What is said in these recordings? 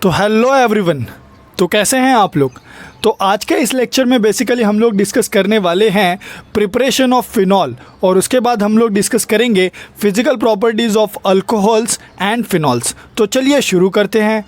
तो hello everyone, तो कैसे हैं आप लोग। तो आज के इस लेक्चर में बेसिकली हम लोग डिस्कस करने वाले हैं प्रिपरेशन ऑफ फिनॉल, और उसके बाद हम लोग डिस्कस करेंगे physical properties of alcohols and phenols. तो चलिए शुरू करते हैं।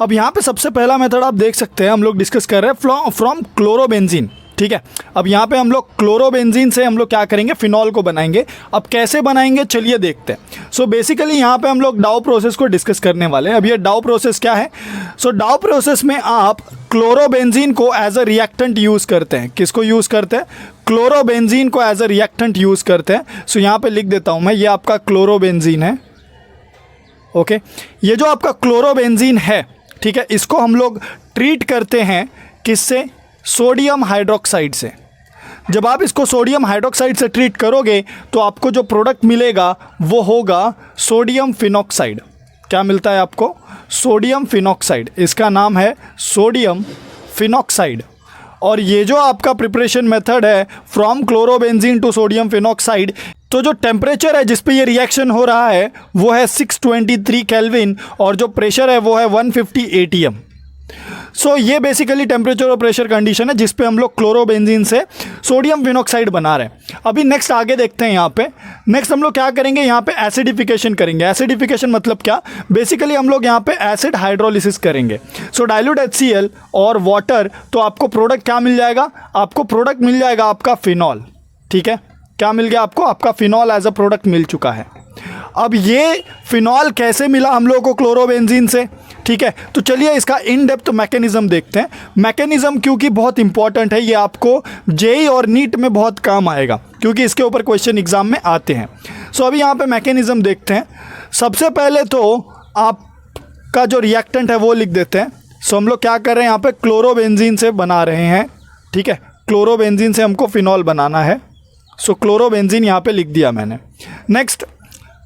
अब यहाँ पे सबसे पहला मेथड आप देख सकते हैं, हम लोग डिस्कस कर रहे हैं फ्रॉम क्लोरोबेंजीन। ठीक है, अब यहाँ पे हम लोग क्लोरोबेंजीन से हम लोग क्या करेंगे, फिनॉल को बनाएंगे। अब कैसे बनाएंगे चलिए देखते हैं। सो बेसिकली यहाँ पे हम लोग डाउ प्रोसेस को डिस्कस करने वाले हैं। अब ये डाउ प्रोसेस क्या है। सो डाउ प्रोसेस में आप क्लोरोबेंजीन को एज अ रिएक्टेंट यूज़ करते हैं। किसको यूज़ करते हैं? क्लोरोबेंजीन को एज अ रिएक्टेंट यूज़ करते हैं। सो यहाँ पर लिख देता हूँ मैं, ये आपका क्लोरोबेंजीन है। ओके, ये जो आपका क्लोरोबेंजीन है, ठीक है, इसको हम लोग ट्रीट करते हैं किससे? सोडियम हाइड्रोक्साइड से। जब आप इसको सोडियम हाइड्रोक्साइड से ट्रीट करोगे तो आपको जो प्रोडक्ट मिलेगा वो होगा सोडियम फिनॉक्साइड। क्या मिलता है आपको? Sodium phenoxide. इसका नाम है सोडियम फिनॉक्साइड। और ये जो आपका प्रिपरेशन मेथड है from chlorobenzene to sodium phenoxide, तो जो टेम्परेचर है जिस पे ये रिएक्शन हो रहा है वो है 623 केल्विन, और जो प्रेशर है वो है 150 ATM। सो ये बेसिकली टेम्परेचर और प्रेशर कंडीशन है जिस पे हम लोग क्लोरोबेंजीन से सोडियम फिनॉक्साइड बना रहे हैं। अभी नेक्स्ट आगे देखते हैं। यहाँ पे नेक्स्ट हम लोग क्या करेंगे, यहाँ पे एसिडिफिकेशन करेंगे। एसिडिफिकेशन मतलब क्या? बेसिकली हम लोग यहाँ पे एसिड हाइड्रोलिसिस करेंगे। सो डाइल्यूट HCl और वाटर, तो आपको प्रोडक्ट क्या मिल जाएगा? आपको प्रोडक्ट मिल जाएगा आपका फिनॉल। ठीक है, क्या मिल गया आपको? आपका फिनॉल एज अ प्रोडक्ट मिल चुका है। अब ये फिनॉल कैसे मिला हम लोगों को क्लोरोबेंजीन से? ठीक है, तो चलिए इसका इन डेप्थ मैकेनिज्म देखते हैं। मैकेनिज्म क्योंकि बहुत इंपॉर्टेंट है, ये आपको जेई और नीट में बहुत काम आएगा क्योंकि इसके ऊपर क्वेश्चन एग्जाम में आते हैं। सो अभी यहाँ पे मैकेनिज्म देखते हैं। सबसे पहले तो आपका जो रिएक्टेंट है वो लिख देते हैं। सो हम लोग क्या कर रहे हैं, यहाँ पे क्लोरोबेंजीन से बना रहे हैं। ठीक है, क्लोरोबेंजीन से हमको फिनॉल बनाना है। सो क्लोरोबेंजीन यहाँ पे लिख दिया मैंने। नेक्स्ट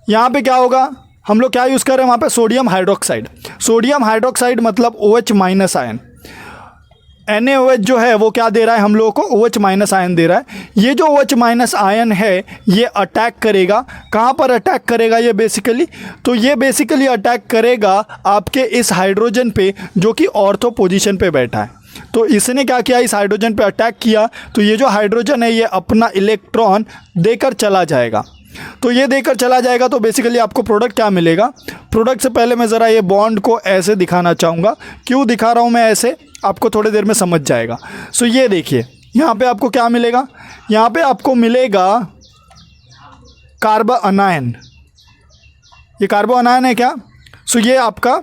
यहाँ पे क्या होगा, हम लोग क्या यूज़ कर रहे हैं वहाँ पे? Sodium hydroxide. सोडियम हाइड्रोक्साइड मतलब OH माइनस आयन। NaOH जो है वो क्या दे रहा है हम लोगों को? OH माइनस आयन दे रहा है। ये जो OH माइनस आयन है ये अटैक करेगा। कहाँ पर अटैक करेगा ये बेसिकली? तो ये बेसिकली अटैक करेगा आपके इस हाइड्रोजन पे जो कि ऑर्थो पोजीशन पे बैठा है। तो इसने क्या किया, इस हाइड्रोजन पे अटैक किया। तो ये जो हाइड्रोजन है ये अपना इलेक्ट्रॉन देकर चला जाएगा। तो ये देकर चला जाएगा तो बेसिकली आपको प्रोडक्ट क्या मिलेगा? प्रोडक्ट से पहले मैं ज़रा ये बॉन्ड को ऐसे दिखाना चाहूँगा। क्यों दिखा रहा हूँ मैं ऐसे, आपको थोड़ी देर में समझ जाएगा। सो ये देखिए, यहाँ पे आपको क्या मिलेगा? यहाँ पे आपको मिलेगा कार्बन अनायन। ये कार्बन अनायन है क्या? सो ये आपका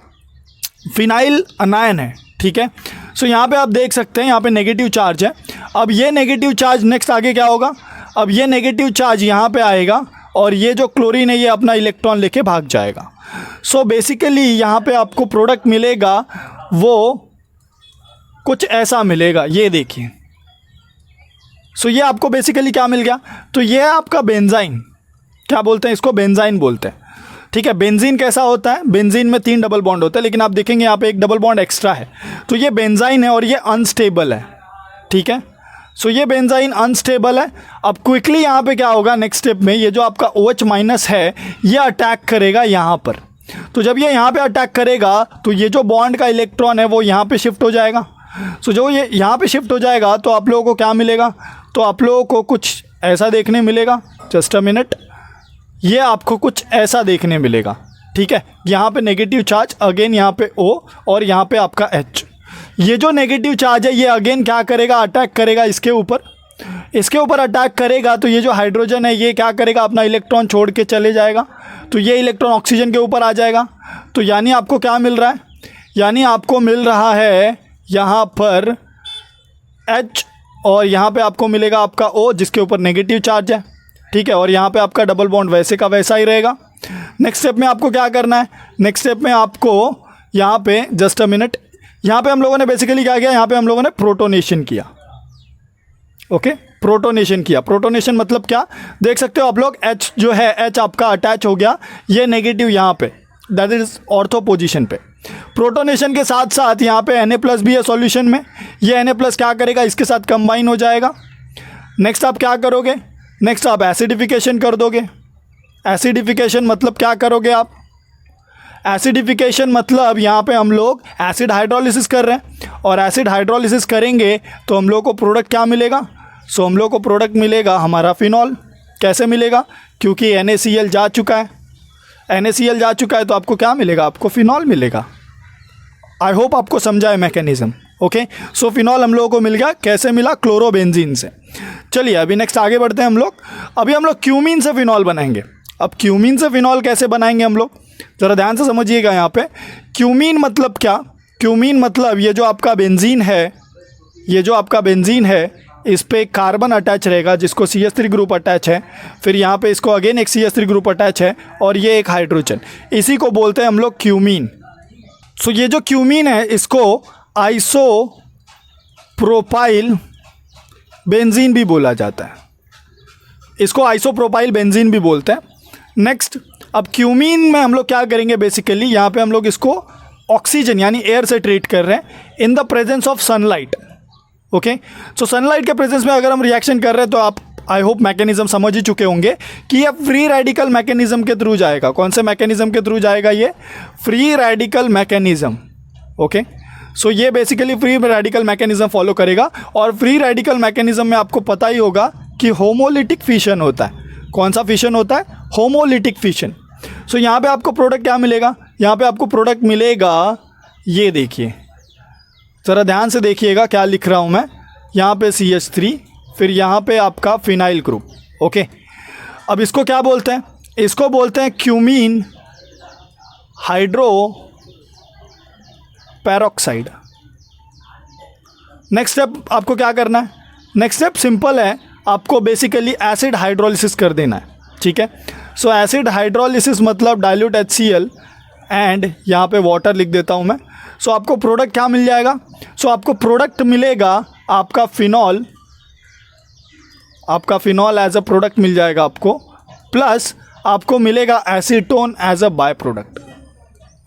फिनाइल अनायन है। ठीक है, सो यहाँ पे आप देख सकते हैं यहाँ पे नेगेटिव चार्ज है। अब ये नेगेटिव चार्ज नेक्स्ट आगे क्या होगा? अब ये नेगेटिव चार्ज यहाँ पे आएगा और ये जो क्लोरीन है ये अपना इलेक्ट्रॉन लेके भाग जाएगा। सो बेसिकली यहाँ पे आपको प्रोडक्ट मिलेगा वो कुछ ऐसा मिलेगा, ये देखिए। सो ये आपको बेसिकली क्या मिल गया? तो ये आपका बेंजाइन। क्या बोलते हैं इसको? बेंजाइन बोलते हैं। ठीक है, बेंजीन कैसा होता है? बेंजीन में 3 डबल बॉन्ड होते हैं, लेकिन आप देखेंगे यहाँ पे एक डबल बॉन्ड एक्स्ट्रा है। तो ये बेंजाइन है और ये अनस्टेबल है। ठीक है, सो ये बेंजाइन अनस्टेबल है। अब क्विकली यहाँ पे क्या होगा नेक्स्ट स्टेप में, ये जो आपका OH माइनस है ये अटैक करेगा यहाँ पर। तो जब ये यहाँ पे अटैक करेगा तो ये जो बॉन्ड का इलेक्ट्रॉन है वो यहाँ पे शिफ्ट हो जाएगा। सो जो ये यहाँ पे शिफ्ट हो जाएगा तो आप लोगों को क्या मिलेगा? तो आप लोगों को कुछ ऐसा देखने मिलेगा। जस्ट अ मिनट, ये आपको कुछ ऐसा देखने मिलेगा। ठीक है, यहाँ पे नेगेटिव चार्ज, अगेन यहाँ पे O और यहाँ पे आपका H। ये जो नेगेटिव चार्ज है ये अगेन क्या करेगा? अटैक करेगा इसके ऊपर। इसके ऊपर अटैक करेगा तो ये जो हाइड्रोजन है ये क्या करेगा? अपना इलेक्ट्रॉन छोड़ के चले जाएगा। तो ये इलेक्ट्रॉन ऑक्सीजन के ऊपर आ जाएगा। तो यानी आपको क्या मिल रहा है? यानी आपको मिल रहा है यहाँ पर H और यहाँ पे आपको मिलेगा आपका O जिसके ऊपर नेगेटिव चार्ज है। ठीक है, और यहाँ पे आपका डबल बॉन्ड वैसे का वैसा ही रहेगा। नेक्स्ट स्टेप में आपको क्या करना है? नेक्स्ट स्टेप में आपको यहाँ पे जस्ट अ मिनट, यहाँ पे हम लोगों ने बेसिकली क्या किया? यहाँ पे हम लोगों ने प्रोटोनेशन किया। ओके, प्रोटोनेशन किया। प्रोटोनेशन मतलब क्या? देख सकते हो आप लोग, H जो है H आपका अटैच हो गया, ये नेगेटिव यहाँ पे, दैट इज ऑर्थो पोजीशन पे। प्रोटोनेशन के साथ साथ यहाँ पे Na+ भी है सॉल्यूशन में, ये Na+ क्या करेगा, इसके साथ कंबाइन हो जाएगा। नेक्स्ट आप क्या करोगे, नेक्स्ट आप एसिडिफिकेशन कर दोगे। एसिडिफिकेशन मतलब क्या करोगे आप, एसिडिफिकेशन मतलब यहाँ पे हम लोग एसिड हाइड्रोलिसिस कर रहे हैं, और एसिड हाइड्रोलिसिस करेंगे तो हम लोग को प्रोडक्ट क्या मिलेगा, सो हम लोग को प्रोडक्ट मिलेगा हमारा फिनॉल। कैसे मिलेगा, क्योंकि NaCl जा चुका है, NaCl जा चुका है तो आपको क्या मिलेगा, आपको फिनॉल मिलेगा। आई होप आपको समझा है मैकेनिज्म। ओके, सो फिनॉल हम लोगों को मिल गया। कैसे मिला, क्लोरोबेंजीन से। चलिए अभी नेक्स्ट आगे बढ़ते हैं हम लोग। अभी हम लोग क्यूमीन से फिनॉल बनाएंगे। अब क्यूमीन से फिनॉल कैसे बनाएंगे हम लोग, ज़रा ध्यान से समझिएगा। यहाँ पे क्यूमीन मतलब क्या, क्यूमीन मतलब ये जो आपका बेंजीन है, ये जो आपका बेंजीन है, इस पे एक कार्बन अटैच रहेगा जिसको CH3 ग्रुप अटैच है, फिर यहाँ पे इसको अगेन एक CH3 ग्रुप अटैच है, और ये एक हाइड्रोजन, इसी को बोलते हैं हम लोग क्यूमीन। सो ये जो क्यूमीन है इसको आइसोप्रोपाइल बेंजीन भी बोला जाता है, इसको आइसोप्रोपाइल बेंजीन भी बोलते हैं। नेक्स्ट, अब क्यूमीन में हम लोग क्या करेंगे, बेसिकली यहाँ पे हम लोग इसको ऑक्सीजन यानी एयर से ट्रीट कर रहे हैं in the presence of sunlight. Okay, so sunlight के प्रेजेंस में अगर हम रिएक्शन कर रहे हैं तो आप आई होप मैकेनिज्म समझ ही चुके होंगे कि ये फ्री रेडिकल मैकेनिज्म के थ्रू जाएगा। कौन से मैकेनिज्म के थ्रू जाएगा, ये फ्री रेडिकल मैकेनिज्म। ओके, सो ये basically free radical mechanism follow करेगा, और फ्री रेडिकल मैकेनिज्म में आपको पता ही होगा कि होमोलिटिक फिशन होता है। कौन सा फिशन होता है, होमोलिटिक फिशन। सो यहाँ पे आपको प्रोडक्ट क्या मिलेगा, यहाँ पे आपको प्रोडक्ट मिलेगा, ये देखिए ज़रा ध्यान से देखिएगा क्या लिख रहा हूँ मैं। यहाँ पे CH3, फिर यहाँ पे आपका फिनाइल ग्रुप। ओके, अब इसको क्या बोलते हैं, इसको बोलते हैं cumene hydro peroxide. Next step आपको क्या करना है, नेक्स्ट स्टेप सिंपल है, आपको बेसिकली एसिड हाइड्रोलिसिस कर देना है। ठीक है, सो एसिड हाइड्रोलिसिस मतलब डाइल्यूट HCl एंड यहाँ पे वाटर लिख देता हूँ मैं। सो आपको प्रोडक्ट क्या मिल जाएगा, सो आपको प्रोडक्ट मिलेगा आपका फिनॉल, आपका फिनॉल एज अ प्रोडक्ट मिल जाएगा आपको, प्लस आपको मिलेगा acetone as a by product.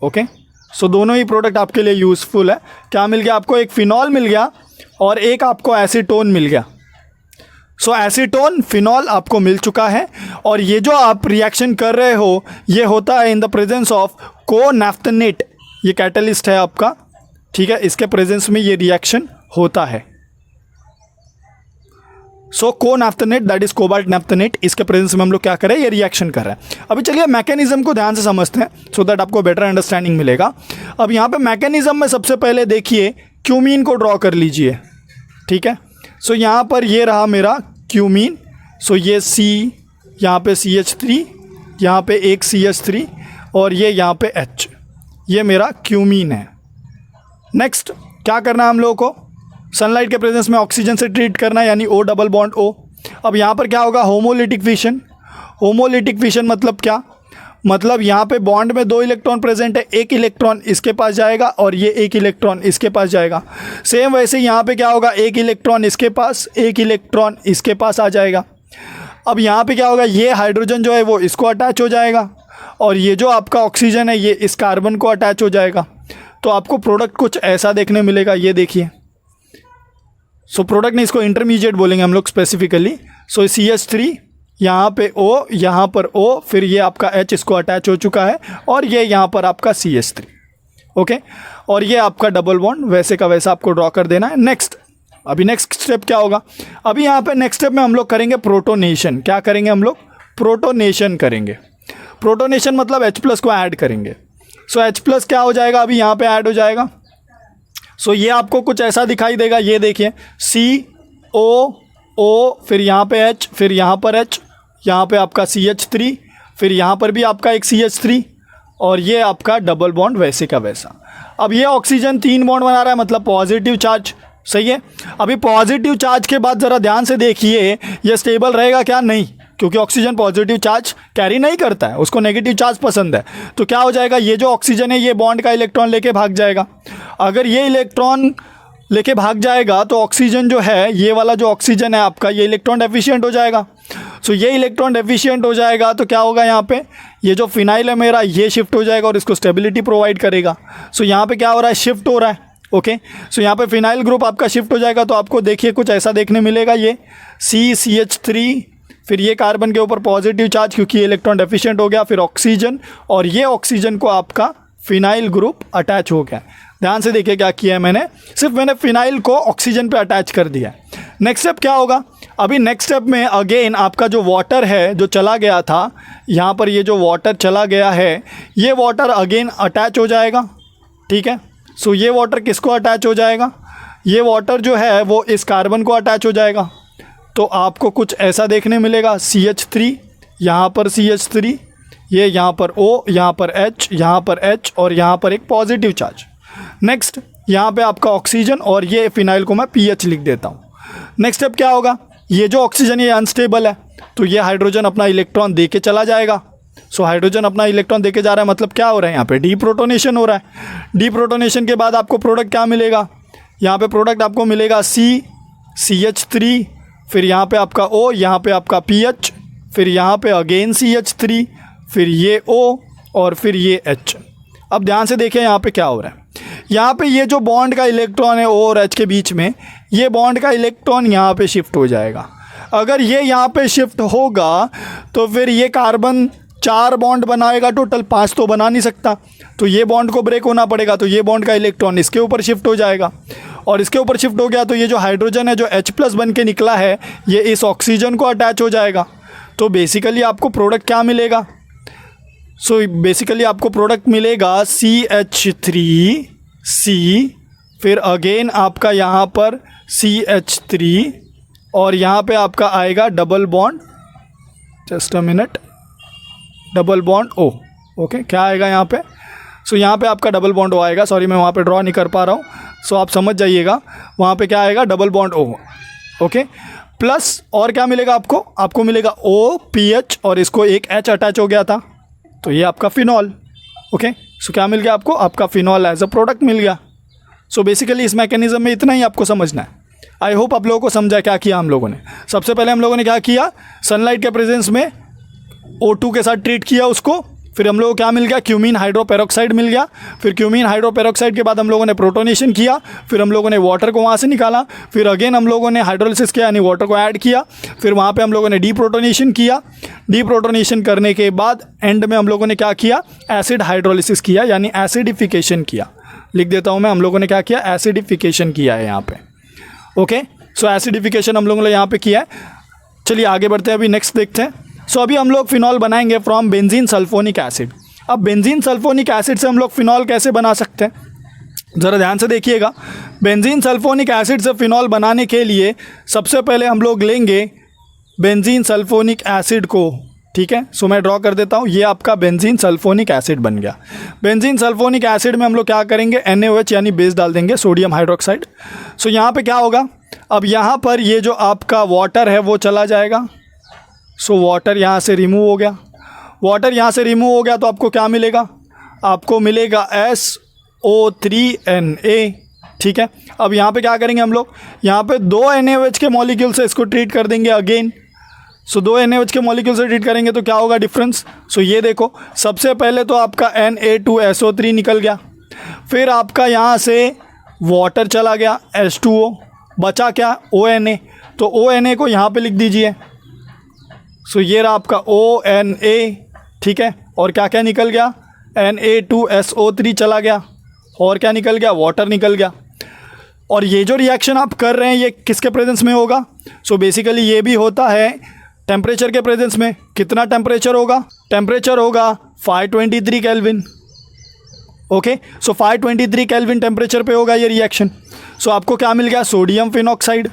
Okay, so दोनों ही प्रोडक्ट आपके लिए यूज़फुल है। क्या मिल गया आपको, एक फिनॉल मिल गया और एक आपको एसीटोन मिल गया। सो एसीटोन फिनॉल आपको मिल चुका है, और ये जो आप रिएक्शन कर रहे हो ये होता है इन द प्रेजेंस ऑफ कोनैफ्थेनेट। ये कैटलिस्ट है आपका, ठीक है, इसके प्रेजेंस में ये रिएक्शन होता है। सो कोनैफ्थेनेट दैट इज कोबाल्ट नैफ्थेनेट, इसके प्रेजेंस में हम लोग क्या करें, ये रिएक्शन कर रहे हैं। अभी चलिए मैकेनिज्म को ध्यान से समझते हैं सो दैट आपको बेटर अंडरस्टैंडिंग मिलेगा। अब यहाँ पे मैकेनिज्म में सबसे पहले देखिए क्यूमीन को ड्रॉ कर लीजिए। ठीक है, सो यहाँ पर ये रहा मेरा क्यूमीन। सो ये C, यहाँ पे CH3, यहाँ पे एक CH3 और ये यहाँ पे H, ये मेरा क्यूमीन है। नेक्स्ट क्या करना है हम लोगों को, सनलाइट के प्रेजेंस में ऑक्सीजन से ट्रीट करना है यानी O डबल बॉन्ड O। अब यहाँ पर क्या होगा, होमोलिटिक फिशन। होमोलिटिक फिशन मतलब क्या, मतलब यहाँ पे बॉन्ड में 2 इलेक्ट्रॉन प्रेजेंट है, एक इलेक्ट्रॉन इसके पास जाएगा और ये एक इलेक्ट्रॉन इसके पास जाएगा। सेम वैसे यहाँ पे क्या होगा, एक इलेक्ट्रॉन इसके पास, एक इलेक्ट्रॉन इसके पास आ जाएगा। अब यहाँ पे क्या होगा, ये हाइड्रोजन जो है वो इसको अटैच हो जाएगा, और ये जो आपका ऑक्सीजन है ये इस कार्बन को अटैच हो जाएगा। तो आपको प्रोडक्ट कुछ ऐसा देखने मिलेगा, ये देखिए। सो प्रोडक्ट नहीं, इसको इंटरमीडिएट बोलेंगे हम लोग स्पेसिफिकली। सो CH3, यहाँ पे O, यहाँ पर O, फिर ये आपका H इसको अटैच हो चुका है, और ये यहाँ पर आपका CH3। ओके, और ये आपका डबल बॉन्ड वैसे का वैसा आपको ड्रॉ कर देना है। नेक्स्ट, अभी नेक्स्ट स्टेप क्या होगा, अभी यहाँ पे नेक्स्ट स्टेप में हम लोग करेंगे प्रोटोनेशन। क्या करेंगे हम लोग, प्रोटोनेशन करेंगे। प्रोटोनेशन मतलब H+ को ऐड करेंगे। सो H+ क्या हो जाएगा, अभी यहाँ पे ऐड हो जाएगा। सो ये आपको कुछ ऐसा दिखाई देगा, ये देखिए COO, फिर यहाँ पे H, फिर यहाँ पर H, यहाँ पे आपका CH3, फिर यहाँ पर भी आपका एक CH3, और ये आपका डबल बॉन्ड वैसे का वैसा। अब ये ऑक्सीजन 3 बॉन्ड बना रहा है, मतलब पॉजिटिव चार्ज। सही है, अभी पॉजिटिव चार्ज के बाद ज़रा ध्यान से देखिए ये स्टेबल रहेगा क्या, नहीं, क्योंकि ऑक्सीजन पॉजिटिव चार्ज कैरी नहीं करता है, उसको नेगेटिव चार्ज पसंद है। तो क्या हो जाएगा, ये जो ऑक्सीजन है ये बॉन्ड का इलेक्ट्रॉन लेके भाग जाएगा। अगर ये इलेक्ट्रॉन लेके भाग जाएगा तो ऑक्सीजन जो है, ये वाला जो ऑक्सीजन है आपका, ये इलेक्ट्रॉन डेफिशिएंट हो जाएगा। सो ये इलेक्ट्रॉन डेफिशिएंट हो जाएगा तो क्या होगा यहाँ पे, ये जो फिनाइल है मेरा ये शिफ्ट हो जाएगा और इसको स्टेबिलिटी प्रोवाइड करेगा। सो यहाँ पे क्या हो रहा है, शिफ्ट हो रहा है। ओके, सो यहाँ पे फिनाइल ग्रुप आपका शिफ्ट हो जाएगा तो आपको देखिए कुछ ऐसा देखने मिलेगा, ये CCH3, फिर ये कार्बन के ऊपर पॉजिटिव चार्ज क्योंकि ये इलेक्ट्रॉन डेफिशिएंट हो गया, फिर ऑक्सीजन, और ये ऑक्सीजन को आपका फिनाइल ग्रुप अटैच हो गया। ध्यान से देखिए क्या किया है मैंने, सिर्फ मैंने फिनाइल को ऑक्सीजन पे अटैच कर दिया। नेक्स्ट स्टेप क्या होगा, अभी नेक्स्ट स्टेप में अगेन आपका जो वाटर है जो चला गया था, यहाँ पर ये जो वाटर चला गया है, ये वाटर अगेन अटैच हो जाएगा। ठीक है, सो ये वाटर किसको अटैच हो जाएगा, ये वाटर जो है वो इस कार्बन को अटैच हो जाएगा। तो आपको कुछ ऐसा देखने मिलेगा, CH3, यहाँ पर CH3, ये यहाँ पर O, यहाँ पर H, यहाँ पर H और यहाँ पर एक पॉजिटिव चार्ज। नेक्स्ट यहाँ पे आपका ऑक्सीजन और ये फिनाइल को मैं PH लिख देता हूँ। नेक्स्ट स्टेप क्या होगा, ये जो ऑक्सीजन ये अनस्टेबल है तो ये हाइड्रोजन अपना इलेक्ट्रॉन दे के चला जाएगा। सो हाइड्रोजन अपना इलेक्ट्रॉन देके जा रहा है, मतलब क्या हो रहा है यहाँ पे, डीप्रोटोनेशन हो रहा है। डीप्रोटोनेशन के बाद आपको प्रोडक्ट क्या मिलेगा, यहाँ पे प्रोडक्ट आपको मिलेगा CH3, फिर यहाँ पे आपका O, यहाँ पे आपका PH, फिर यहाँ पे अगेन CH3, फिर ये O और फिर ये H। अब ध्यान से देखिए यहाँ पे क्या हो रहा है, यहाँ पे ये जो बॉन्ड का इलेक्ट्रॉन है O और H के बीच में, ये बॉन्ड का इलेक्ट्रॉन यहाँ पे शिफ्ट हो जाएगा। अगर ये यहाँ पे शिफ्ट होगा तो फिर ये कार्बन 4 बॉन्ड बनाएगा, टोटल 5 तो बना नहीं सकता, तो ये बॉन्ड को ब्रेक होना पड़ेगा। तो ये बॉन्ड का इलेक्ट्रॉन इसके ऊपर शिफ्ट हो जाएगा और इसके ऊपर शिफ्ट हो गया तो ये जो हाइड्रोजन है जो H+ बन के निकला है ये इस ऑक्सीजन को अटैच हो जाएगा। तो बेसिकली आपको प्रोडक्ट क्या मिलेगा, सो बेसिकली आपको प्रोडक्ट मिलेगा CH3C, फिर अगेन आपका यहाँ पर CH3 और यहाँ पे आपका आएगा double bond, just a minute, double bond O। Okay, क्या आएगा यहाँ पे, सो यहाँ पे आपका डबल बॉन्ड O आएगा। सॉरी मैं वहाँ पे ड्रॉ नहीं कर पा रहा हूँ, सो आप समझ जाइएगा, वहाँ पे क्या आएगा, double bond O। Okay, plus और क्या मिलेगा आपको, आपको मिलेगा OPH और इसको एक H अटैच हो गया था तो ये आपका फिनॉल। ओके, सो क्या मिल गया आपको, आपका फिनॉल एज अ प्रोडक्ट मिल गया। सो बेसिकली इस मैकेनिज्म में इतना ही आपको समझना है। आई होप आप लोगों को समझा क्या किया हम लोगों ने। सबसे पहले हम लोगों ने क्या किया, सनलाइट के प्रेजेंस में O2 के साथ ट्रीट किया उसको, फिर हम लोगों को क्या मिल गया, क्यूमीन हाइड्रोपेरोक्साइड मिल गया। फिर क्यूमीन हाइड्रोपेरोक्साइड के बाद हम लोगों ने प्रोटोनेशन किया, फिर हम लोगों ने वाटर को वहाँ से निकाला, फिर अगेन हम लोगों ने हाइड्रोलिसिस किया यानी वाटर को ऐड किया, फिर वहाँ पे हम लोगों ने डीप्रोटोनेशन किया। डीप्रोटोनेशन करने के बाद एंड में हम लोगों ने क्या किया, एसिड हाइड्रोलिसिस किया यानी एसिडिफिकेशन किया। लिख देता हूँ मैं, हम लोगों ने क्या किया, एसिडिफिकेशन किया है यहाँ पे। ओके, सो एसिडिफिकेशन हम लोगों ने यहाँ पे किया है। चलिए आगे बढ़ते हैं, अभी नेक्स्ट देखते हैं। सो अभी हम लोग फिनॉल बनाएंगे फ्रॉम बेंजीन सल्फोनिक एसिड। अब बेंजीन सल्फोनिक एसिड से हम लोग फिनॉल कैसे बना सकते हैं, ज़रा ध्यान से देखिएगा। बेंजीन सल्फोनिक एसिड से फिनॉल बनाने के लिए सबसे पहले हम लोग लेंगे बेंजीन सल्फोनिक एसिड को। ठीक है, सो मैं ड्रॉ कर देता हूँ, ये आपका बेंजीन सल्फोनिक एसिड बन गया। बेंजीन सल्फोनिक एसिड में हम लोग क्या करेंगे, NaOH यानी बेस डाल देंगे, सोडियम हाइड्रोक्साइड। सो यहाँ पे क्या होगा, अब यहाँ पर ये जो आपका वाटर है वो चला जाएगा। सो वाटर यहाँ से रिमूव हो गया। वाटर यहाँ से रिमूव हो गया तो आपको क्या मिलेगा, आपको मिलेगा SO3Na। ठीक है, अब यहाँ पे क्या करेंगे हम लोग, यहाँ पे 2 NaOH के मॉलिक्यूल से इसको ट्रीट कर देंगे अगेन। सो 2 NaOH के मॉलिक्यूल से ट्रीट करेंगे तो क्या होगा डिफरेंस, सो ये देखो, सबसे पहले तो आपका Na2SO3 निकल गया, फिर आपका यहाँ से वाटर चला गया H2O, बचा क्या ONA, तो ONA को यहाँ पे लिख दीजिए। सो ये रहा आपका ONA। ठीक है, और क्या क्या निकल गया, Na2SO3 चला गया और क्या निकल गया, वाटर निकल गया। और ये जो रिएक्शन आप कर रहे हैं ये किसके प्रेजेंस में होगा, सो बेसिकली ये भी होता है टेम्परेचर के प्रेजेंस में। कितना टेम्परेचर होगा, टेम्परेचर होगा 523 केल्विन। ओके, सो 523 केल्विन टेम्परेचर पे होगा ये रिएक्शन। सो आपको क्या मिल गया, सोडियम फिनॉक्साइड।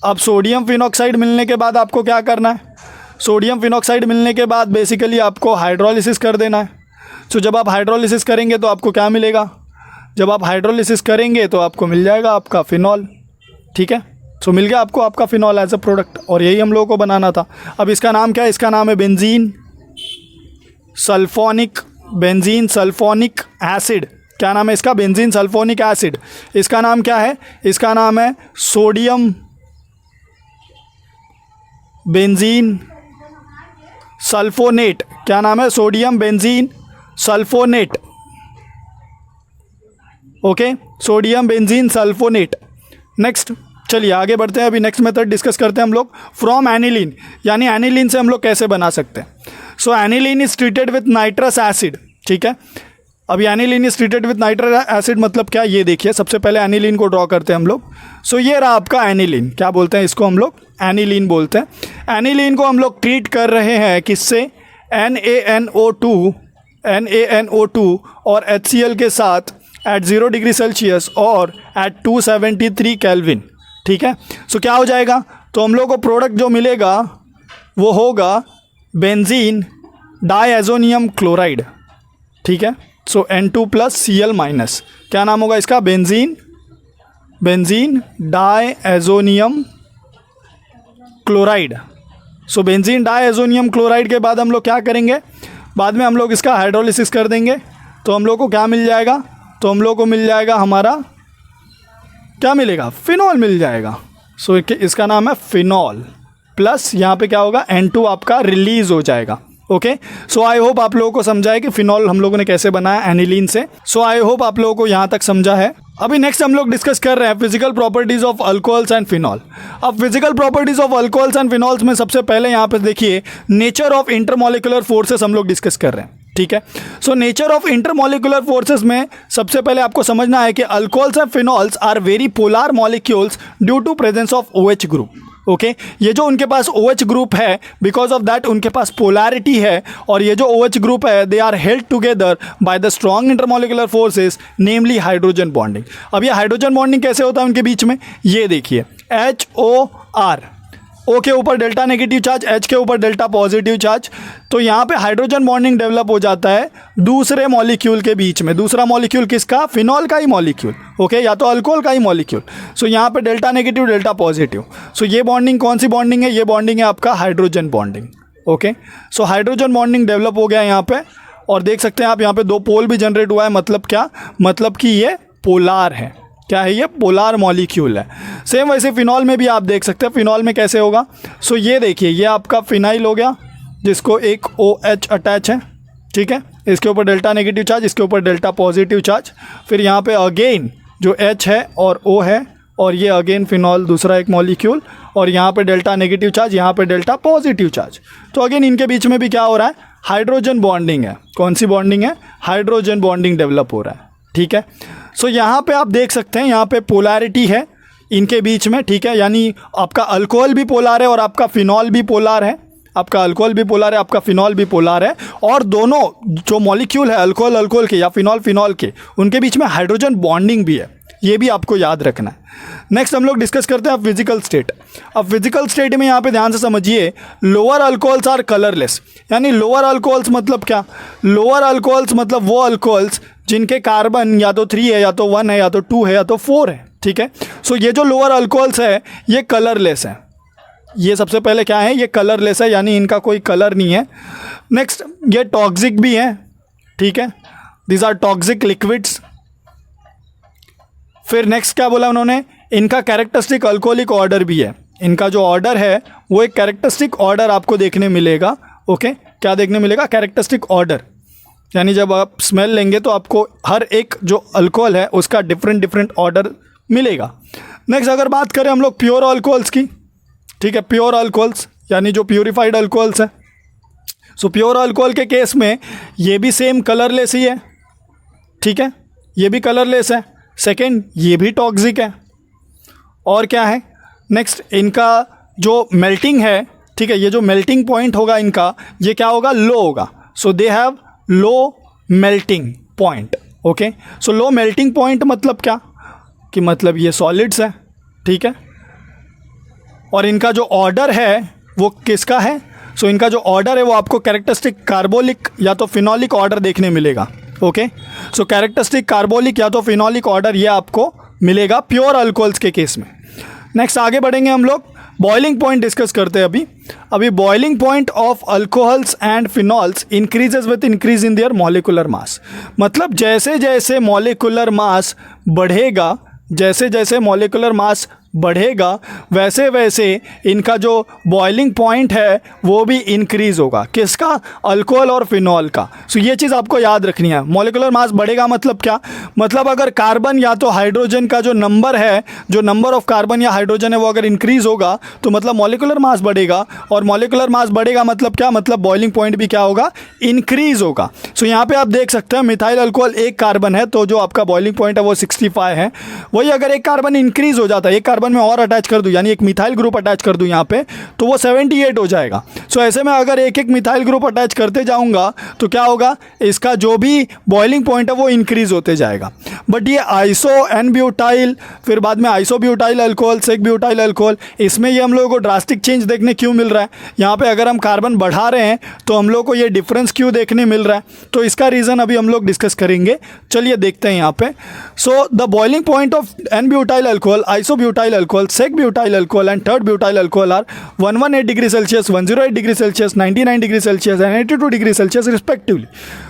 अब सोडियम फिनॉक्साइड मिलने के बाद आपको क्या करना है, सोडियम फिनॉक्साइड मिलने के बाद बेसिकली आपको हाइड्रोलिसिस कर देना है। सो जब आप हाइड्रोलिसिस करेंगे तो आपको क्या मिलेगा, जब आप हाइड्रोलिसिस करेंगे तो आपको मिल जाएगा आपका फिनॉल। ठीक है, सो मिल गया आपको आपका फिनॉल एज अ प्रोडक्ट, और यही हम लोगों को बनाना था। अब इसका नाम क्या है, इसका नाम है बेंजीन सल्फोनिक एसिड। क्या नाम है इसका, बेंजीन सल्फोनिक एसिड। इसका नाम क्या है, इसका नाम है सोडियम बेंजीन सल्फोनेट, क्या नाम है, sodium benzene sulphonate, okay, sodium benzene sulphonate. Next चलिए आगे बढ़ते हैं, अभी नेक्स्ट मेथड डिस्कस करते हैं हम लोग, फ्रॉम एनिलीन, यानी एनिलीन से हम लोग कैसे बना सकते हैं। So aniline is treated with nitrous acid, ठीक है। अभी aniline is treated with nitrous acid मतलब क्या, ये देखिए, सबसे पहले एनिलीन को ड्रॉ करते हैं हम लोग। सो ये रहा आपका एनिलीन, क्या बोलते हैं इसको हम लोग, एनिलीन बोलते हैं। एनिलीन को हम लोग ट्रीट कर रहे हैं किससे, NaNO2 और HCl के साथ एट 0 डिग्री सेल्सियस और एट 273 केल्विन, ठीक है। सो क्या हो जाएगा, तो हम लोग को प्रोडक्ट जो मिलेगा वो होगा बेंजीन डायएजोनियम क्लोराइड, ठीक है। सो N2+Cl-, क्या नाम होगा इसका, benzene diazonium chloride. So benzene diazonium chloride के बाद हम लोग क्या करेंगे, बाद में हम लोग इसका हाइड्रोलिसिस कर देंगे, तो हम लोग को क्या मिल जाएगा, तो हम लोग को मिल जाएगा हमारा, क्या मिलेगा, फिनॉल मिल जाएगा। सो इसका नाम है फिनॉल, प्लस यहाँ पे क्या होगा, N2 आपका रिलीज हो जाएगा, ओके। सो आई होप आप लोगों को समझा है कि फिनॉल हम लोगों ने कैसे बनाया एनिलीन से। सो आई होप आप लोगों को यहाँ तक समझा है। अभी नेक्स्ट हम लोग डिस्कस कर रहे हैं physical properties of alcohols and phenol. अब physical properties of alcohols and phenols में सबसे पहले यहाँ पे देखिए नेचर ऑफ इंटरमोलिकुलर फोर्सेस हम लोग डिस्कस कर रहे हैं, ठीक है। So nature of intermolecular forces में सबसे पहले आपको समझना है कि alcohols and phenols are very polar molecules due to presence of OH group, okay. ये जो उनके पास OH ग्रुप है, बिकॉज ऑफ दैट उनके पास पोलैरिटी है, और ये जो OH ग्रुप है they are held together by the strong intermolecular forces, namely hydrogen bonding. अब ये हाइड्रोजन बॉन्डिंग कैसे होता है उनके बीच में, ये देखिए HOR, O के ऊपर डेल्टा नेगेटिव चार्ज, H के ऊपर डेल्टा पॉजिटिव चार्ज, तो यहाँ पे हाइड्रोजन बॉन्डिंग डेवलप हो जाता है दूसरे मॉलिक्यूल के बीच में। दूसरा मॉलिक्यूल किसका, फिनॉल का ही मॉलिक्यूल, ओके, या तो अल्कोहल का ही मॉलिक्यूल। सो यहाँ पे डेल्टा नेगेटिव डेल्टा पॉजिटिव। सो ये बॉन्डिंग कौन सी बॉन्डिंग है, ये बॉन्डिंग है आपका hydrogen bonding, okay. So hydrogen bonding develop हो गया यहाँ पे, और देख सकते हैं आप यहाँ पे 2 पोल भी जनरेट हुआ है, मतलब क्या, मतलब कि ये पोलार है, क्या है ये, पोलार मॉलिक्यूल है। सेम वैसे फिनॉल में भी आप देख सकते हैं, फिनॉल में कैसे होगा। सो ये देखिए, ये आपका फिनाइल हो गया जिसको एक OH अटैच है, ठीक है, इसके ऊपर डेल्टा नेगेटिव चार्ज, इसके ऊपर डेल्टा पॉजिटिव चार्ज, फिर यहाँ पे अगेन जो H है और O है, और ये अगेन फिनॉल दूसरा एक मॉलिक्यूल, और यहाँ पे डेल्टा नेगेटिव चार्ज, यहाँ पे डेल्टा पॉजिटिव चार्ज। तो अगेन इनके बीच में भी क्या हो रहा है, हाइड्रोजन बॉन्डिंग है। कौन सी बॉन्डिंग है, हाइड्रोजन बॉन्डिंग डेवलप हो रहा है, ठीक है। सो यहाँ पे आप देख सकते हैं, यहाँ पे पोलैरिटी है इनके बीच में, ठीक है, यानी आपका अल्कोहल भी पोलार है और आपका फिनॉल भी पोलार है, आपका अल्कोहल भी पोलार है, आपका फिनॉल भी पोलार है, और दोनों जो मॉलिक्यूल है अल्कोहल के या फिनॉल के, उनके बीच में हाइड्रोजन बॉन्डिंग भी है, ये भी आपको याद रखना है। नेक्स्ट हम लोग डिस्कस करते हैं फिजिकल स्टेट। अब फिजिकल स्टेट में यहाँ पे ध्यान से समझिए, लोअर अल्कोहल्स आर कलरलेस, यानी लोअर अल्कोहल्स मतलब क्या, लोअर अल्कोहल्स मतलब वो अल्कोहल्स जिनके कार्बन या तो 3 है, या तो 1 है, या तो 2 है, या तो 4 है, ठीक है। सो ये जो लोअर अल्कोहल्स है ये कलरलेस है, ये सबसे पहले क्या है, ये कलरलेस है, यानी इनका कोई कलर नहीं है। नेक्स्ट ये टॉक्सिक भी है, ठीक है, दीज आर टॉक्सिक लिक्विड्स। फिर नेक्स्ट क्या बोला उन्होंने, इनका कैरेक्टरिस्टिक अल्कोहलिक ऑर्डर भी है, इनका जो ऑर्डर है वो एक कैरेक्टरिस्टिक ऑर्डर आपको देखने मिलेगा, ओके। क्या देखने मिलेगा, कैरेक्टरिस्टिक ऑर्डर, यानी जब आप स्मेल लेंगे तो आपको हर एक जो अल्कोहल है उसका डिफरेंट ऑर्डर मिलेगा। नेक्स्ट अगर बात करें हम लोग प्योर अल्कोहल्स की, ठीक है, प्योर अल्कोहल्स यानी जो प्योरीफाइड अल्कोहल्स है। सो प्योर अल्कोहल के केस में ये भी सेम कलरलेस ही है, ठीक है, ये भी कलरलेस है। सेकेंड ये भी टॉक्सिक है, और क्या है, नेक्स्ट इनका जो मेल्टिंग है, ठीक है, ये जो मेल्टिंग पॉइंट होगा इनका, ये क्या होगा, लो होगा। So they have low melting point, okay. So low melting point मतलब क्या, कि मतलब ये सॉलिड्स है, ठीक है, और इनका जो ऑर्डर है वो किसका है, सो इनका जो ऑर्डर है वो आपको कैरेक्टरिस्टिक कार्बोलिक या तो फिनॉलिक ऑर्डर देखने मिलेगा, ओके। सो कैरेक्टरिस्टिक कार्बोलिक या तो फिनॉलिक ऑर्डर ये आपको मिलेगा प्योर अल्कोहल्स के केस में। नेक्स्ट आगे बढ़ेंगे हम लोग, बॉइलिंग पॉइंट डिस्कस करते हैं अभी boiling point of alcohols and phenols increases with increase in their molecular mass. मतलब जैसे जैसे मॉलिकुलर मास बढ़ेगा, जैसे जैसे मॉलिकुलर मास बढ़ेगा वैसे वैसे इनका जो बॉइलिंग पॉइंट है वो भी इंक्रीज होगा। किसका? अल्कोहल और फिनॉल का। सो ये चीज़ आपको याद रखनी है। मॉलिक्यूलर मास बढ़ेगा मतलब क्या? मतलब अगर कार्बन या तो हाइड्रोजन का जो नंबर है, जो नंबर ऑफ कार्बन या हाइड्रोजन है वो अगर इंक्रीज होगा तो मतलब मॉलिक्यूलर मास बढ़ेगा, और मॉलिक्यूलर मास बढ़ेगा मतलब क्या? मतलब बॉइलिंग पॉइंट भी क्या होगा? इंक्रीज होगा। सो यहाँ पे आप देख सकते हैं मिथाइल अल्कोहल एक कार्बन है तो जो आपका बॉइलिंग पॉइंट है वो 65 है। वही अगर एक कार्बन इंक्रीज हो जाता है, एक कार्बन में और अटैच कर दूं, यानी एक मिथाइल ग्रुप अटैच कर दूं यहाँ पे, तो वो 78 हो जाएगा। सो ऐसे में अगर एक एक मिथाइल ग्रुप अटैच करते जाऊंगा तो क्या होगा? इसका जो भी बॉइलिंग पॉइंट है वो इंक्रीज होते जाएगा। बट ये आइसो एन ब्यूटाइल, फिर बाद में iso butyl alcohol, sec butyl alcohol, इसमें ये हम लोगों को ड्रास्टिक चेंज देखने क्यों मिल रहा है? यहाँ पे अगर हम कार्बन बढ़ा रहे हैं तो हम लोग को ये डिफरेंस क्यों देखने मिल रहा है? तो इसका रीज़न अभी हम लोग डिस्कस करेंगे। चलिए देखते हैं यहाँ पे। So the boiling point of n butyl alcohol, iso butyl alcohol, sec butyl alcohol and third butyl alcohol are 118 degree Celsius, 108 degree Celsius, 99 degree Celsius and 82 degree Celsius respectively.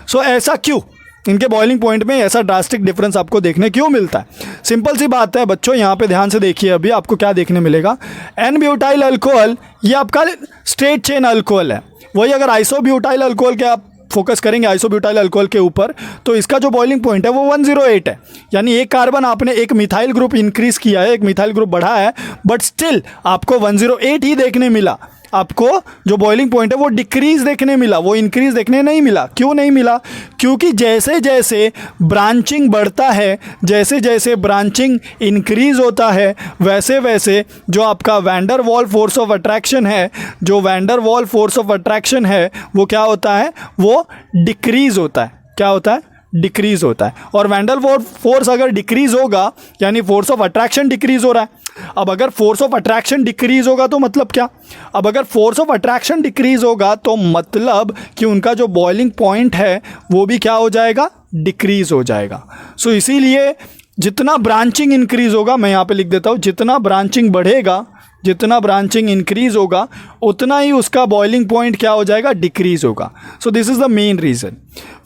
So ऐसा क्यों? इनके boiling point में ऐसा drastic difference आपको देखने क्यों मिलता है? सिंपल सी बात है बच्चों, यहाँ पे ध्यान से देखिए। अभी आपको क्या देखने मिलेगा? एन ब्यूटाइल अल्कोहल ये आपका स्ट्रेट चेन अल्कोहल है। वही अगर आइसो ब्यूटाइल अल्कोहल के आप फोकस करेंगे आइसो ब्यूटाइल अल्कोहल के ऊपर, तो इसका जो बॉइलिंग पॉइंट है वो 108 है। यानी एक कार्बन आपने एक मिथाइल ग्रुप इंक्रीज किया है, एक मिथाइल ग्रुप बढ़ा है, बट स्टिल आपको 108 ही देखने मिला। आपको जो बॉइलिंग पॉइंट है वो डिक्रीज देखने मिला, वो इंक्रीज देखने नहीं मिला। क्यों नहीं मिला? क्योंकि जैसे जैसे ब्रांचिंग बढ़ता है, जैसे जैसे ब्रांचिंग इंक्रीज होता है, वैसे वैसे जो आपका wander wall force of attraction है, जो wander wall force of attraction है वो क्या होता है? वो डिक्रीज होता है। क्या होता है? डिक्रीज होता है। और वैंडर वॉल फोर्स अगर डिक्रीज होगा यानी फोर्स ऑफ अट्रैक्शन डिक्रीज हो रहा है। अब अगर फोर्स ऑफ अट्रैक्शन डिक्रीज होगा तो मतलब क्या? अब अगर फोर्स ऑफ अट्रैक्शन डिक्रीज होगा तो मतलब कि उनका जो बॉइलिंग पॉइंट है वो भी क्या हो जाएगा? डिक्रीज हो जाएगा। सो इसीलिए जितना ब्रांचिंग इंक्रीज होगा, मैं यहाँ पे लिख देता हूँ, जितना ब्रांचिंग बढ़ेगा, जितना ब्रांचिंग इंक्रीज होगा उतना ही उसका बॉइलिंग पॉइंट क्या हो जाएगा? डिक्रीज होगा। सो this is the main reason.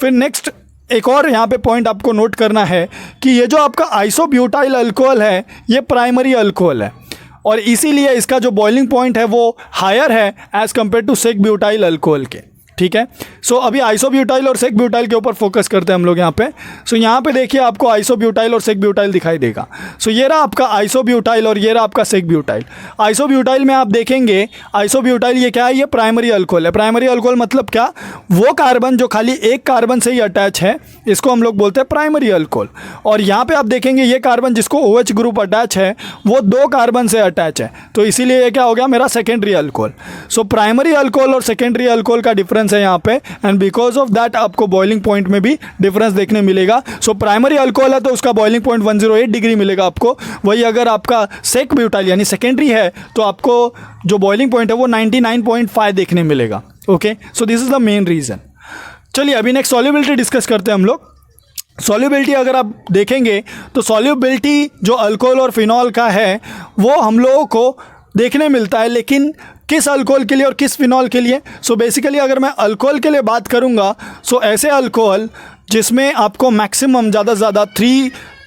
फिर नेक्स्ट एक और यहाँ पे पॉइंट आपको नोट करना है कि ये जो आपका आइसोब्यूटाइल अल्कोहल है ये प्राइमरी अल्कोहल है, और इसीलिए इसका जो बॉइलिंग पॉइंट है वो हायर है as compare to sec butyl alcohol के। ठीक है। सो अभी आइसोब्यूटाइल और सेक ब्यूटाइल के ऊपर फोकस करते हैं हम लोग यहाँ पे। सो यहाँ पे देखिए आपको आइसोब्यूटाइल और सेक ब्यूटाइल दिखाई देगा। सो ये रहा आपका आइसोब्यूटाइल और ये रहा आपका सेक ब्यूटाइल। आइसोब्यूटाइल में आप देखेंगे आइसोब्यूटाइल ये क्या है? ये प्राइमरी अल्कोहल है। प्राइमरी अल्कोहल मतलब क्या? वो कार्बन जो खाली एक कार्बन से ही अटैच है, इसको हम लोग बोलते हैं प्राइमरी अल्कोहल। और यहाँ पे आप देखेंगे ये कार्बन जिसको OH ग्रुप अटैच है वो दो कार्बन से अटैच है, तो इसीलिए ये क्या हो गया? मेरा secondary alcohol. So primary alcohol और सेकेंडरी अल्कोहल का डिफरेंस है यहाँ पे, एंड बिकॉज ऑफ दैट आपको बॉइलिंग पॉइंट में भी डिफरेंस देखने मिलेगा। सो प्राइमरी अल्कोहल है तो उसका बॉइलिंग पॉइंट 108 डिग्री मिलेगा आपको। वही अगर आपका सेक ब्यूटाइल यानी सेकेंडरी है तो आपको जो बॉइलिंग पॉइंट है वो 99.5 देखने मिलेगा। Okay, so this is the main reason. चलिए अभी नेक्स्ट सॉल्युबिलिटी डिस्कस करते हैं हम लोग। सॉल्युबिलिटी अगर आप देखेंगे तो सॉल्युबिलिटी जो अल्कोहल और फिनॉल का है वो हम लोगों को देखने मिलता है, लेकिन किस अल्कोहल के लिए और किस फिनॉल के लिए? सो बेसिकली अगर मैं अल्कोहल के लिए बात करूंगा, सो ऐसे अल्कोहल जिसमें आपको मैक्सिमम ज़्यादा से ज़्यादा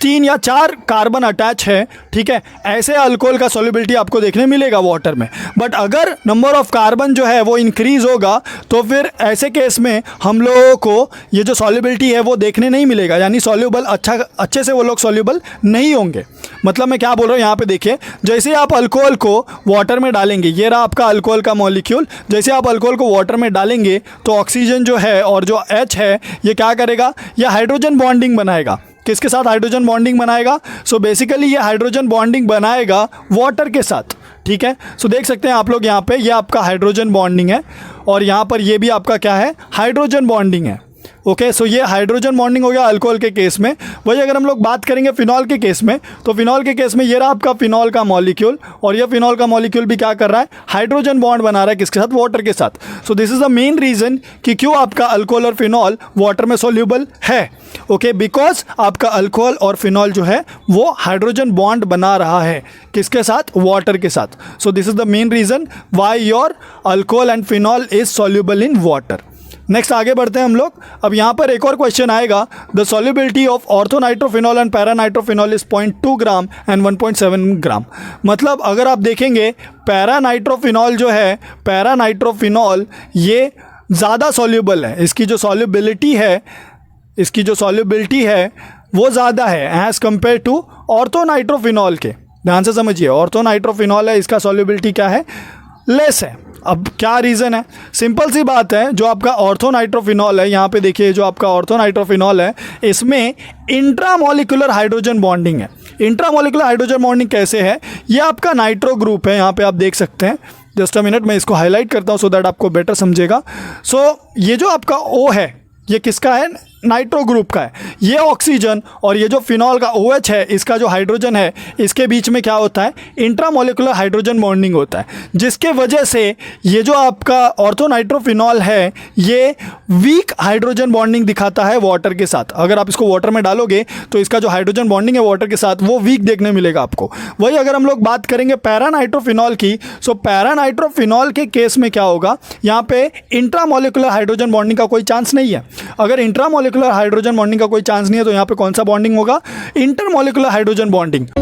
3 या 4 कार्बन अटैच है, ठीक है, ऐसे अल्कोहल का सॉल्युबिलिटी आपको देखने मिलेगा वाटर में। बट अगर नंबर ऑफ कार्बन जो है वो इंक्रीज होगा तो फिर ऐसे केस में हम लोगों को ये जो सॉल्युबिलिटी है वो देखने नहीं मिलेगा, यानी सॉल्युबल अच्छे से वो लोग सॉल्युबल नहीं होंगे। मतलब मैं क्या बोल रहा हूँ यहाँ पे देखिए, जैसे आप अल्कोहल को वाटर में डालेंगे, ये रहा आपका अल्कोहल का मॉलिक्यूल, जैसे आप अल्कोहल को वाटर में डालेंगे तो ऑक्सीजन जो है और जो H है ये क्या करेगा? ये हाइड्रोजन बॉन्डिंग बनाएगा। किसके साथ हाइड्रोजन बॉन्डिंग बनाएगा? सो बेसिकली ये हाइड्रोजन बॉन्डिंग बनाएगा वाटर के साथ। ठीक है, सो देख सकते हैं आप लोग यहाँ पे, ये आपका हाइड्रोजन बॉन्डिंग है और यहाँ पर ये भी आपका क्या है? हाइड्रोजन बॉन्डिंग है। ओके, सो ये हाइड्रोजन बॉन्डिंग हो गया अल्कोहल के केस में। वही अगर हम लोग बात करेंगे फिनॉल के केस में, तो फिनॉल के केस में ये रहा आपका फिनॉल का मॉलिक्यूल, और ये फिनॉल का मॉलिक्यूल भी क्या कर रहा है? हाइड्रोजन बॉन्ड बना रहा है। किसके साथ? वाटर के साथ। So this is the main reason कि क्यों आपका अल्कोहल और फिनॉल वाटर में सोल्यूबल है। ओके, बिकॉज आपका अल्कोहल और फिनॉल जो है वो हाइड्रोजन बॉन्ड बना रहा है। किसके साथ? वाटर के साथ। So this is the main reason why your alcohol and phenol is soluble in water. Next आगे बढ़ते हैं हम लोग। अब यहाँ पर एक और क्वेश्चन आएगा, the solubility of orthonitrophenol and paranitrophenol is 0.2 gram and 1.7 ग्राम। मतलब अगर आप देखेंगे पैरानाइट्रोफिनॉल जो है, पैरानाइट्रोफिनॉल ये ज़्यादा सॉल्युबल है, इसकी जो सॉल्युबिलिटी है वो ज़्यादा है एज़ कम्पेयर टू ऑर्थोनाइट्रोफिनॉल के। ध्यान से समझिए, ऑर्थोनाइट्रोफिनॉल है, इसका सॉल्युबिलिटी क्या है, लेस है। अब क्या रीज़न है, सिंपल सी बात है, जो आपका ऑर्थोनाइट्रोफिनॉल है, यहाँ पे देखिए जो आपका ऑर्थोनाइट्रोफिनॉल है इसमें इंट्रामोलिकुलर हाइड्रोजन बॉन्डिंग है। इंट्रामोलिकुलर हाइड्रोजन बॉन्डिंग कैसे है, ये आपका नाइट्रो ग्रुप है, यहाँ पे आप देख सकते हैं। जस्ट अ मिनट, मैं इसको हाईलाइट करता हूँ सो दैट आपको बेटर समझेगा। ये जो आपका O है ये किसका है, नाइट्रो ग्रुप का है। ये ऑक्सीजन और ये जो फिनॉल का OH है, इसका जो हाइड्रोजन है, इसके बीच में क्या होता है, इंट्रामोलिकुलर हाइड्रोजन बॉन्डिंग होता है, जिसके वजह से ये जो आपका ऑर्थोनाइट्रोफिनॉल है ये वीक हाइड्रोजन बॉन्डिंग दिखाता है वाटर के साथ। अगर आप इसको वाटर में डालोगे तो इसका जो हाइड्रोजन बॉन्डिंग है वाटर के साथ वो वीक देखने मिलेगा आपको। वही अगर हम लोग बात करेंगे पैरानाइट्रोफिनॉल की, सो पैरानाइट्रोफिनॉल के केस में क्या होगा, यहाँ पे इंट्रामोलिकुलर हाइड्रोजन बॉन्डिंग का कोई चांस नहीं है। अगर इंट्रामोलिकुलर हाइड्रोजन बॉन्डिंग का कोई चांस नहीं है तो यहाँ पे कौन सा बॉन्डिंग होगा, इंटरमोलिकुलर हाइड्रोजन बॉन्डिंग।